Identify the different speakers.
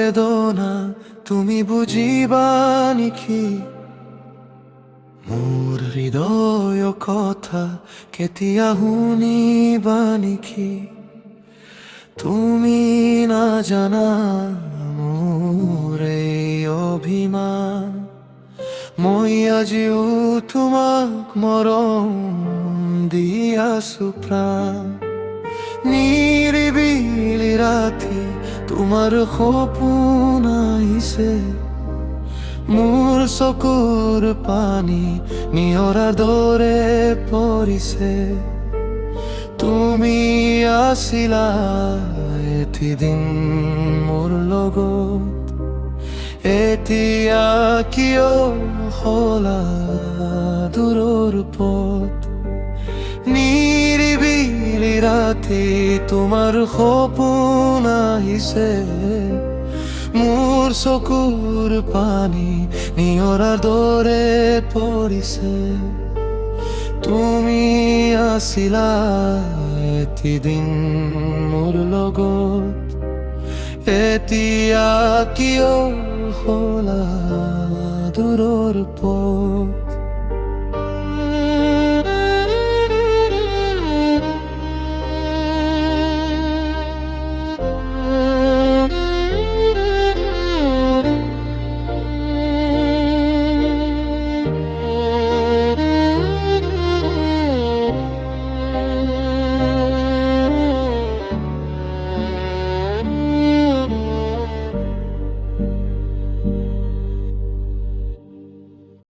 Speaker 1: বেদনা তুমি বুঝিবা নিকি মোৰ হৃদয় কথা কেতিয়া শুনিবা নিকি তুমি নাজানা মোৰ এই অভিমান মই আজিও তোমাক মৰম দি আছো প্ৰাণ নিৰিবিলি ৰাতি তোমাৰ সপোন আহিছে মোৰ চকুৰ পানী নিয়ৰাৰ দৰে পৰিছে তুমি আছিলা এদিন মোৰ লগত এতিয়া কিয় হলা দূৰৰ পথ নিৰিবিলি ৰাতি তোমাৰ সপোন আহিছে মোৰ চকুৰ পানী নিয়ৰাৰ দৰে পৰিছে তুমি আছিলা এদিন মোৰ লগত এতিয়া কিয় হলা দূৰৰ পথ